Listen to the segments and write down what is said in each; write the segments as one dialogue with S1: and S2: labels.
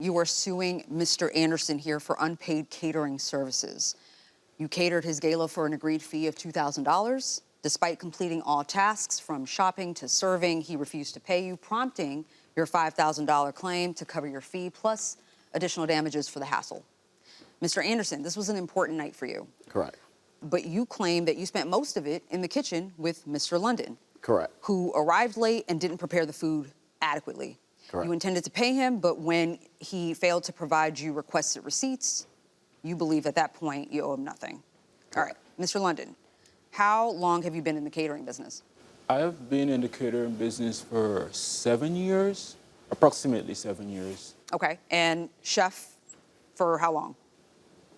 S1: You are suing Mr. Anderson here for unpaid catering services. You catered his gala for an agreed fee of $2,000. Despite completing all tasks from shopping to serving, he refused to pay you, prompting your $5,000 claim to cover your fee plus additional damages for the hassle. Mr. Anderson, this was an important night for you.
S2: Correct.
S1: But you claim that you spent most of it in the kitchen with Mr. London.
S2: Correct.
S1: Who arrived late and didn't prepare the food adequately.
S2: Correct.
S1: You intended to pay him, but when he failed to provide you requested receipts, you believe at that point you owe him nothing.
S2: Correct.
S1: All right, Mr. London, how long have you been in the catering business?
S3: I've been in the catering business for 7 years, approximately 7 years.
S1: Okay, and chef for how long?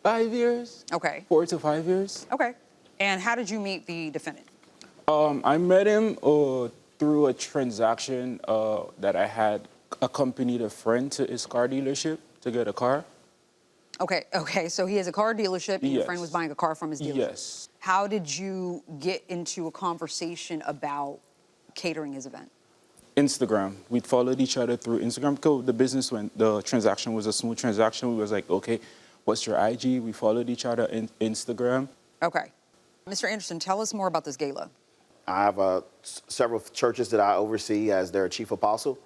S3: 5 years.
S1: Okay.
S3: 4 to 5 years.
S1: Okay, and how did you meet the defendant?
S3: I met him through a transaction that I had accompanied a friend to his car dealership to get a car.
S1: Okay, so he has a car dealership and your
S3: Yes.
S1: friend was buying a car from his dealership?
S3: Yes.
S1: How did you get into a conversation about catering his event?
S3: Instagram. We followed each other through Instagram because the transaction was a smooth transaction. We was like, okay, what's your IG? We followed each other in Instagram.
S1: Okay. Mr. Anderson, tell us more about this gala.
S2: I have several churches that I oversee as their chief apostle.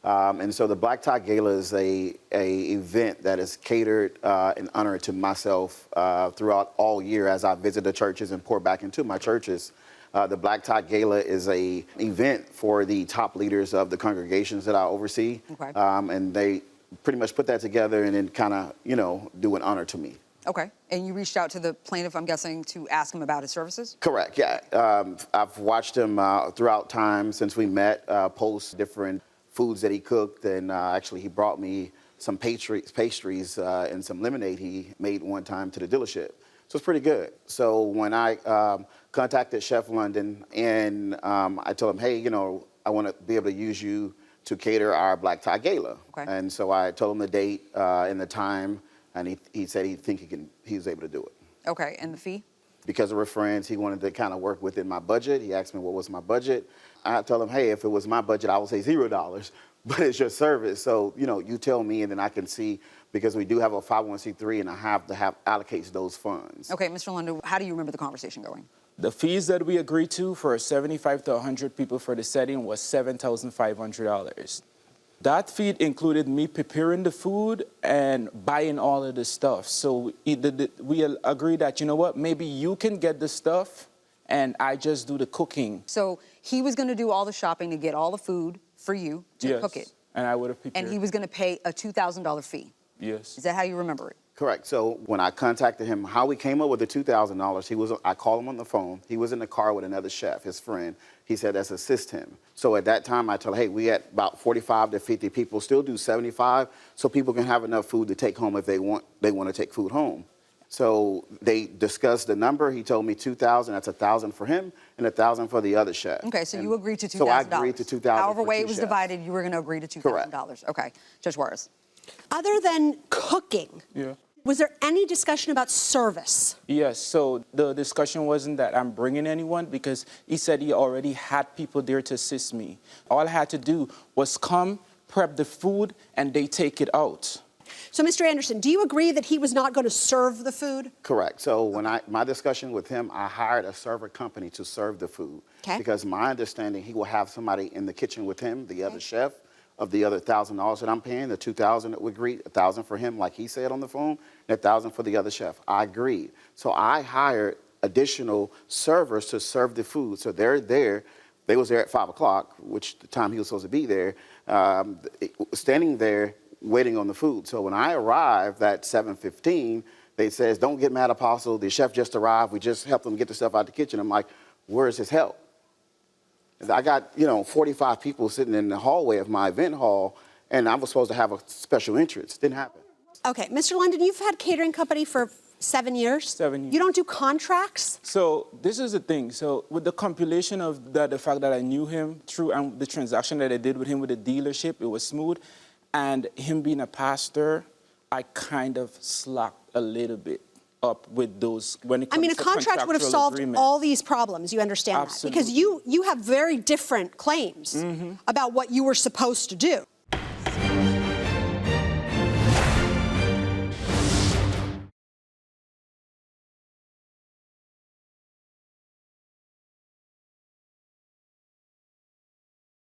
S2: And so the Black Tie Gala is a event that is catered in honor to myself throughout all year as I visit the churches and pour back into my churches. The Black Tie Gala is a event for the top leaders of the congregations that I oversee.
S1: Okay.
S2: And they pretty much put that together and then kind of, do an honor to me.
S1: Okay, and you reached out to the plaintiff, I'm guessing, to ask him about his services?
S2: Correct, yeah. I've watched him throughout time since we met, post different foods that he cooked, and actually he brought me some pastries and some lemonade he made one time to the dealership. So it's pretty good. So when I contacted Chef London and I told him, hey, I want to be able to use you to cater our Black Tie Gala.
S1: Okay.
S2: And so I told him the date and the time, and he said he was able to do it.
S1: Okay, and the fee?
S2: Because we're friends, he wanted to kind of work within my budget. He asked me what was my budget. I told him, hey, if it was my budget, I would say $0, but it's your service. So, you tell me and then I can see, because we do have a 501c3 and I have to allocates those funds.
S1: Okay, Mr. London, how do you remember the conversation going?
S3: The fees that we agreed to for 75 to 100 people for the setting was $7,500. That fee included me preparing the food and buying all of the stuff. So we agreed that, you know what, maybe you can get the stuff and I just do the cooking.
S1: So he was going to do all the shopping to get all the food for you to cook it.
S3: And I would have prepared.
S1: And he was going to pay a $2,000 fee.
S3: Yes.
S1: Is that how you remember it?
S2: Correct. So when I contacted him, how we came up with the $2,000, I called him on the phone. He was in the car with another chef, his friend. He said, let's assist him. So at that time, I told him, hey, we had about 45 to 50 people, still do 75, so people can have enough food to take home if they want to take food home. So they discussed the number. He told me $2,000. That's $1,000 for him and $1,000 for the other chef.
S1: Okay, so you agreed to $2,000.
S2: So I agreed to $2,000.
S1: However
S2: for
S1: way
S2: two
S1: it was
S2: chefs.
S1: divided, you were going to agree to $2,000.
S2: Correct.
S1: Okay, Judge Juarez.
S4: Other than cooking,
S3: Yeah.
S4: was there any discussion about service?
S3: Yes, so the discussion wasn't that I'm bringing anyone because he said he already had people there to assist me. All I had to do was come, prep the food, and they take it out.
S4: So, Mr. Anderson, do you agree that he was not going to serve the food?
S2: Correct. So when my discussion with him, I hired a server company to serve the food.
S4: Okay.
S2: Because my understanding, he will have somebody in the kitchen with him, the other chef, of the other $1,000 that I'm paying, the $2,000 that we agreed, $1,000 for him, like he said on the phone, and $1,000 for the other chef. I agreed. So I hired additional servers to serve the food. So they're there. They was there at 5 o'clock, which the time he was supposed to be there, standing there waiting on the food. So when I arrived at 7:15, they says, don't get mad, Apostle. The chef just arrived. We just helped him get the stuff out of the kitchen. I'm like, where's his help? I got, 45 people sitting in the hallway of my event hall, and I was supposed to have a special entrance. Didn't happen.
S4: Okay, Mr. London, you've had catering company for 7 years?
S3: 7 years.
S4: You don't do contracts?
S3: So this is the thing. So with the compilation of the fact that I knew him through the transaction that I did with him with the dealership, it was smooth. And him being a pastor, I kind of slacked a little bit up with those when it comes to
S4: a contract would have solved all these problems. You understand
S3: Absolutely.
S4: that? Because you have very different claims about what you were supposed to do.